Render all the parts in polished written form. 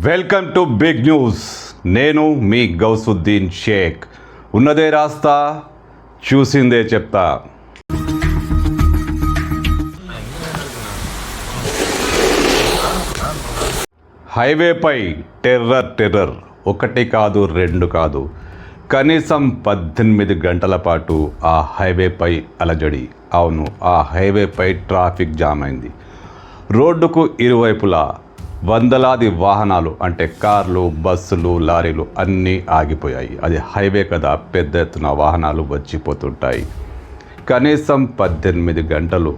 Welcome to big news. నేను మీ గౌసుద్దీన్ షేక్. ఉన్నదే రాస్తా, చూసిందే చెప్తా. హైవేపై టెర్రర్ ఒకటి కాదు, రెండు కాదు, కనీసం 18 గంటల పాటు ఆ హైవేపై అలజడి. అవును, ఆ హైవేపై ట్రాఫిక్ జామ్ అయింది. రోడ్డుకు ఇరువైపులా వందలాది వాహనాలు, అంటే కార్లు, బస్సులు, లారీలు అన్నీ ఆగిపోయాయి. అది హైవే కదా, పెద్ద ఎత్తున వాహనాలు వచ్చిపోతుంటాయి. కనీసం 18 గంటలు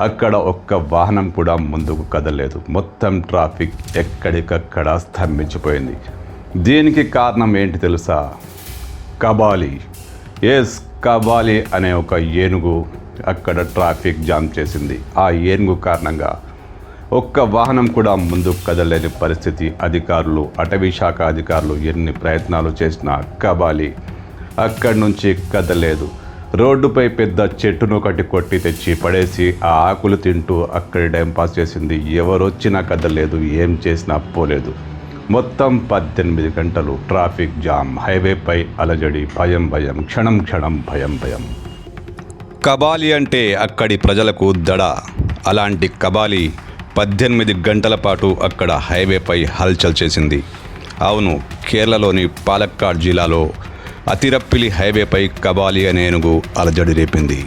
అక్కడ ఒక్క వాహనం కూడా ముందుకు కదలలేదు. మొత్తం ట్రాఫిక్ ఎక్కడికక్కడ స్తంభించిపోయింది. దీనికి కారణం ఏంటి తెలుసా? కబాలి. కబాలి అనే ఒక ఏనుగు అక్కడ ట్రాఫిక్ జామ్ చేసింది. ఆ ఏనుగు కారణంగా ఒక్క వాహనం కూడా ముందుకు కదలలేని పరిస్థితి. అధికారులు, అటవీ శాఖ అధికారులు ఎన్ని ప్రయత్నాలు చేసినా కబాలి అక్కడి నుంచి కదలలేదు. రోడ్డుపై పెద్ద చెట్టును ఒకటి కొట్టి తెచ్చి పడేసి ఆ ఆకులు తింటూ అక్కడి టైంపాస్ చేసింది. ఎవరొచ్చినా కదలలేదు, ఏం చేసినా పోలేదు. మొత్తం 18 గంటలు ట్రాఫిక్ జామ్, హైవేపై అలజడి, భయం, క్షణం భయం. కబాలి అంటే అక్కడి ప్రజలకు దడ. అలాంటి కబాలి 18 గంటల పాటు అక్కడ హైవేపై హల్చల్ చేసింది. అవును, కేరళలోని పాలక్కాడ్ జిల్లాలో అతిరప్పిలి హైవేపై కబాలి అనే ఏనుగు అలజడి రేపింది.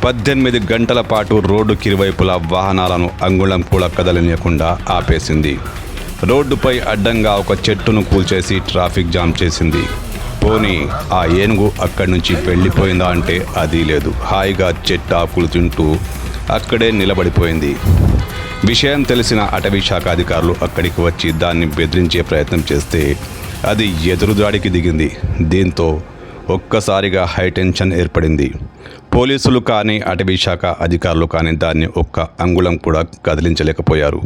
18 గంటల పాటు రోడ్డుకి ఇరువైపులా వాహనాలను అంగుళం కూడా కదలనీయకుండా ఆపేసింది. రోడ్డుపై అడ్డంగా ఒక చెట్టును కూల్చేసి ట్రాఫిక్ జామ్ చేసింది. పోనీ ఆ ఏనుగు అక్కడి నుంచి వెళ్ళిపోయిందా అంటే అది లేదు. హాయిగా చెట్టు ఆకులు తింటూ అక్కడే నిలబడిపోయింది. విషయం తెలిసిన అటవీ శాఖ అధికారులు అక్కడికి వచ్చి దాన్ని బెదిరించే ప్రయత్నం చేస్తే అది ఎదురుదాడికి దిగింది. దీంతో ఒక్కసారిగా హైటెన్షన్ ఏర్పడింది. పోలీసులు కానీ, అటవీ శాఖ అధికారులు కానీ దాన్ని ఒక్క అంగుళం కూడా కదిలించలేకపోయారు.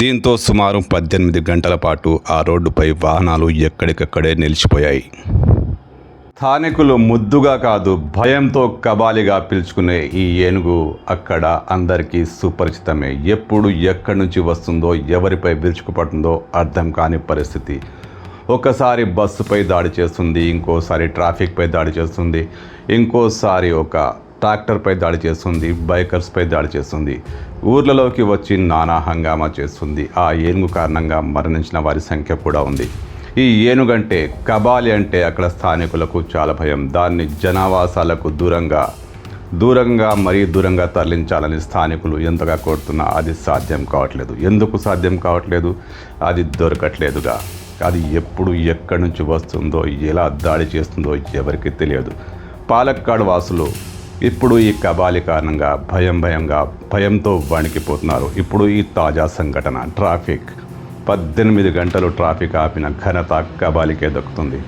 దీంతో సుమారు 18 గంటల పాటు ఆ రోడ్డుపై వాహనాలు ఎక్కడికక్కడే నిలిచిపోయాయి. స్థానికులు ముద్దుగా కాదు, భయంతో కబాలిగా పిలుచుకునే ఈ ఏనుగు అక్కడ అందరికీ సుపరిచితమే. ఎప్పుడు ఎక్కడి నుంచి వస్తుందో, ఎవరిపై విరుచుకుపడుతుందో అర్థం కాని పరిస్థితి. ఒకసారి బస్సుపై దాడి చేస్తుంది, ఇంకోసారి ట్రాఫిక్పై దాడి చేస్తుంది, ఇంకోసారి ఒక ట్రాక్టర్పై దాడి చేస్తుంది, బైకర్స్పై దాడి చేస్తుంది, ఊర్లలోకి వచ్చి నానా హంగామా చేస్తుంది. ఆ ఏనుగు కారణంగా మరణించిన వారి సంఖ్య కూడా ఉంది. ఈ ఏనుగంటే, కబాలి అంటే అక్కడ స్థానికులకు చాలా భయం. దాన్ని జనావాసాలకు మరీ దూరంగా తరలించాలని స్థానికులు ఎంతగా కోరుతున్నా అది సాధ్యం కావట్లేదు. ఎందుకు సాధ్యం కావట్లేదు? అది దొరకట్లేదుగా. అది ఎప్పుడు ఎక్కడి నుంచి వస్తుందో, ఎలా దాడి చేస్తుందో ఎవరికి తెలియదు. పాలక్కాడ్ వాసులు ఇప్పుడు ఈ కబాలి కారణంగా భయంతో వణికిపోతున్నారు. ఇప్పుడు ఈ తాజా సంఘటన, ట్రాఫిక్ 18 గంటలు ట్రాఫిక్ ఆపిన ఘనత కబాలికే దక్కుతుంది.